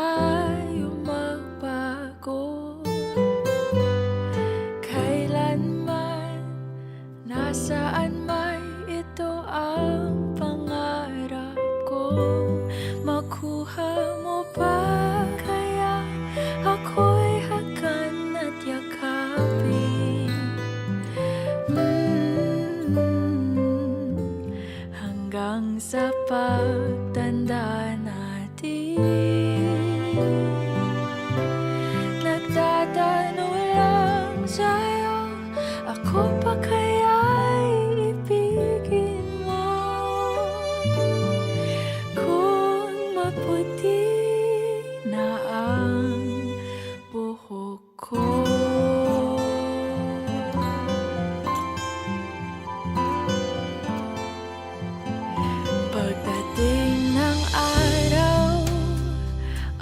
tayo magbago. Kailanman, nasaan may ito ang pangarap ko. Makuha mo ba kaya ako'y hagan at yakapin? Hanggang sa pagtanda natin, nagtatanong lang sa'yo, ako pa kaya'y ibigin mo? Kung maputi na ang buhok ko, pagdating ng araw,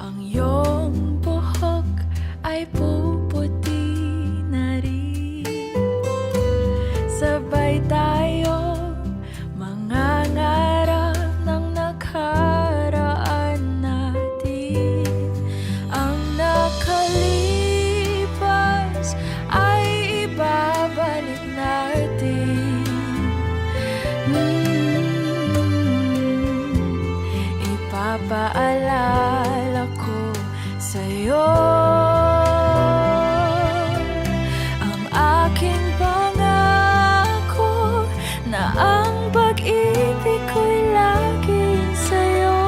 ang iyong buhok ay puputi na rin. Sabay tayo mangangarap ng nakaraan natin. Ang nakalipas ay ibabalik natin. Ipapaalala ko sa'yo ang aking pangako na ang pag-ibig ko'y laging sa'yo.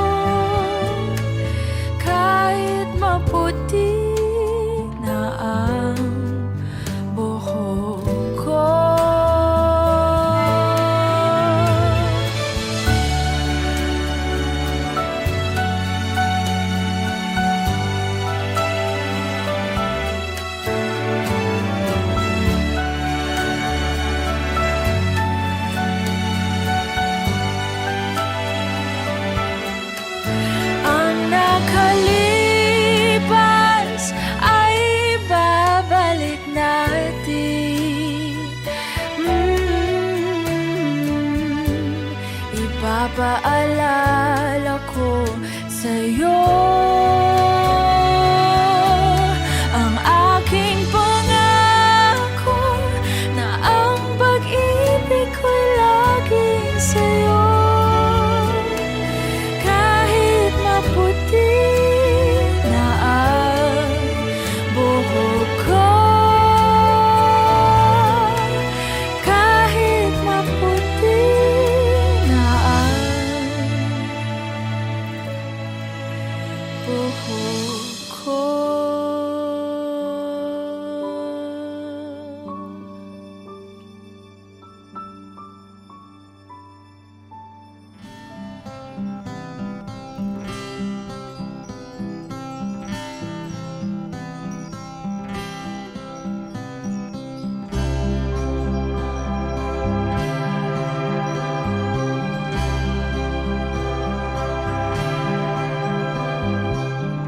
Kahit maputi na ang buhok ko. Ang nakalipas ay ibabalik natin. Ipapaalala ko sa'yo ang aking pangako na ang pag-ibig ko'y laging sa'yo. Kahit maputi na ang buhok ko, kahit maputi na ang buhok ko.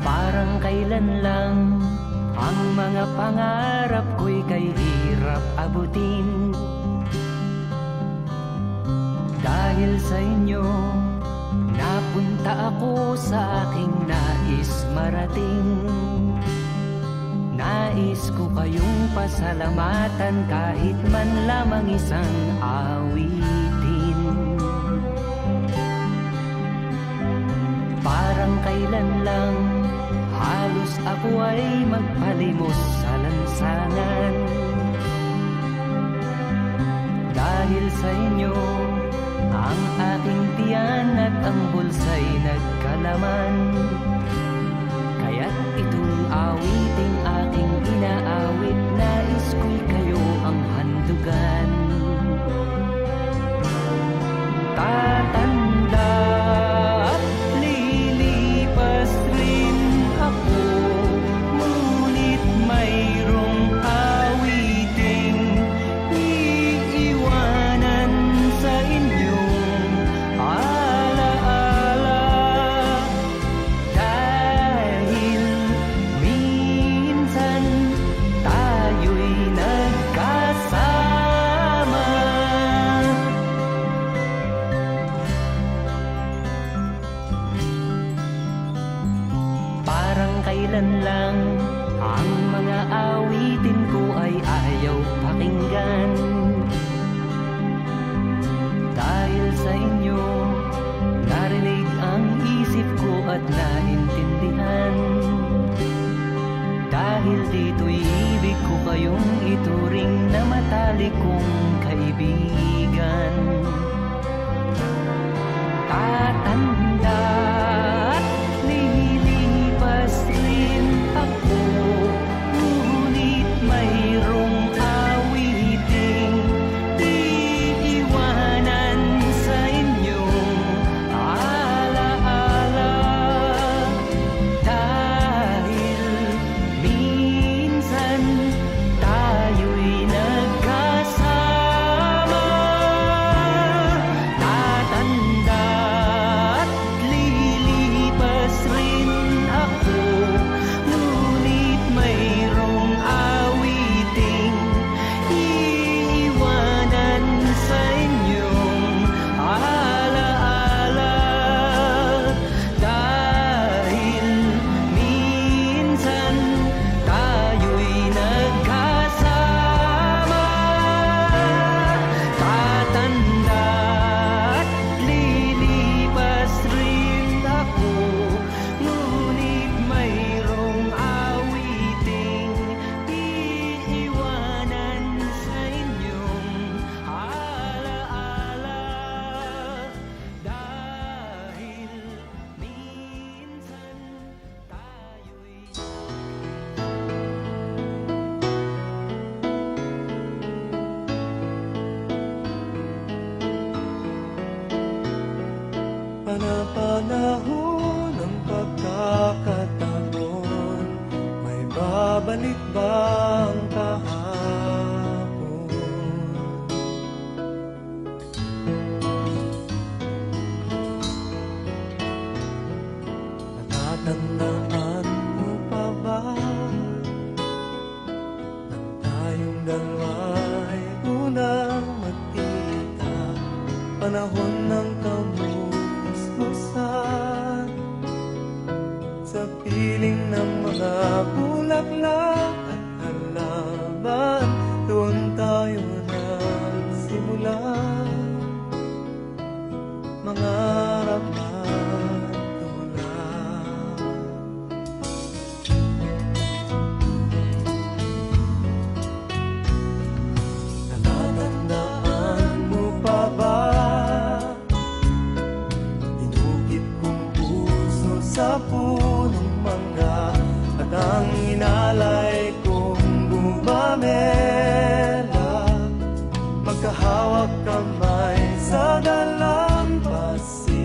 Parang kailan lang ang mga pangarap ko'y kay hirap abutin. Dahil sa inyo, napunta ako sa aking nais marating. Nais ko kayong pasalamatan kahit man lamang isang awitin. Parang kailan lang halos ako ay magpalimos sa lansangan. Dahil sa inyo, ang aking tiyan at ang bulsa'y nagkalaman. Kaya't itong awiting aking inaawit, nais ko'y kayo ang handugan. Tatanda at lilipas rin ako, ngunit mayroong awiting iiwanan sa inyong alaala. kailan lang. Ang mga awitin ko ay ayaw pakinggan. Dahil sa inyo, narinig ang isip ko at naintindihan. Dahil dito'y ibig ko kayong ituring na matalik kong kaibigan. Tatanda at lilipas rin ako, ngunit mayroong awiting iiwanan sa inyong alaala. Dahil minsan tayo'y nagkasama. Tatanda at lilipas rin ako, ngunit mayroong awiting iiwanan sa inyong alaala. Dahil minsan tayo'y nagkasama. Tatanda at lilipas rin ako, ngunit mayroong awiting iiwanan sa inyong alaala. Dahil minsan tayo'y Panapanahon ng pagkakataon, may babalik ba ang kahapon? Natatandaan mo pa ba nang tayong dalawa'y unang magkita? Panahon ng kamusmusan, sa piling ng mga bulaklak at halaman, doon tayo nagsimula mangarap at tulad. Natatandaan mo pa ba inukit kong puso sa punong mangga, at ang inalay kong bumamela, magkahawak kamay sa dalampasigan.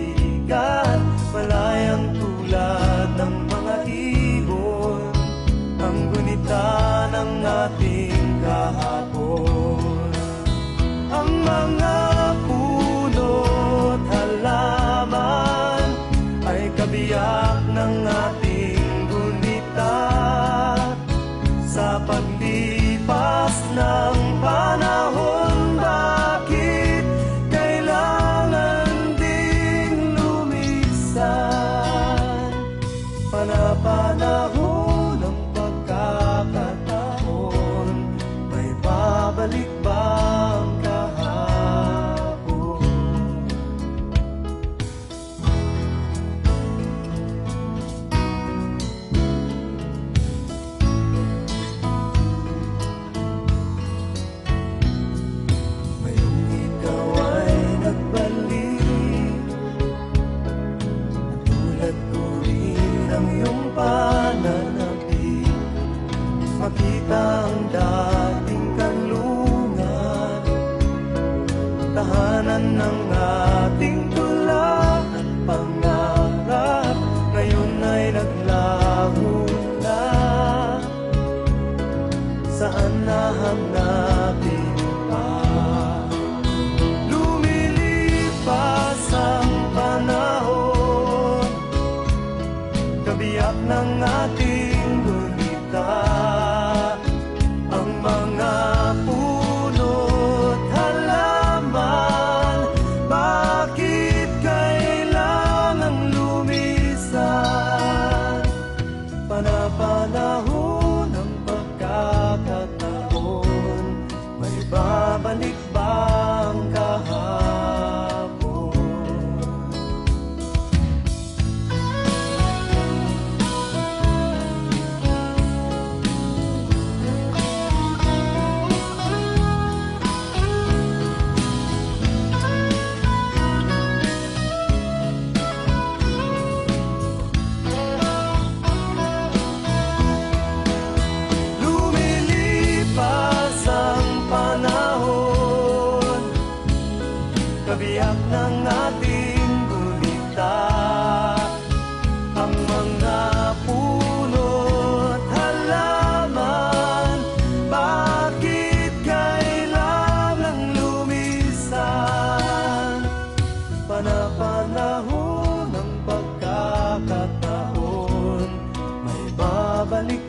babalik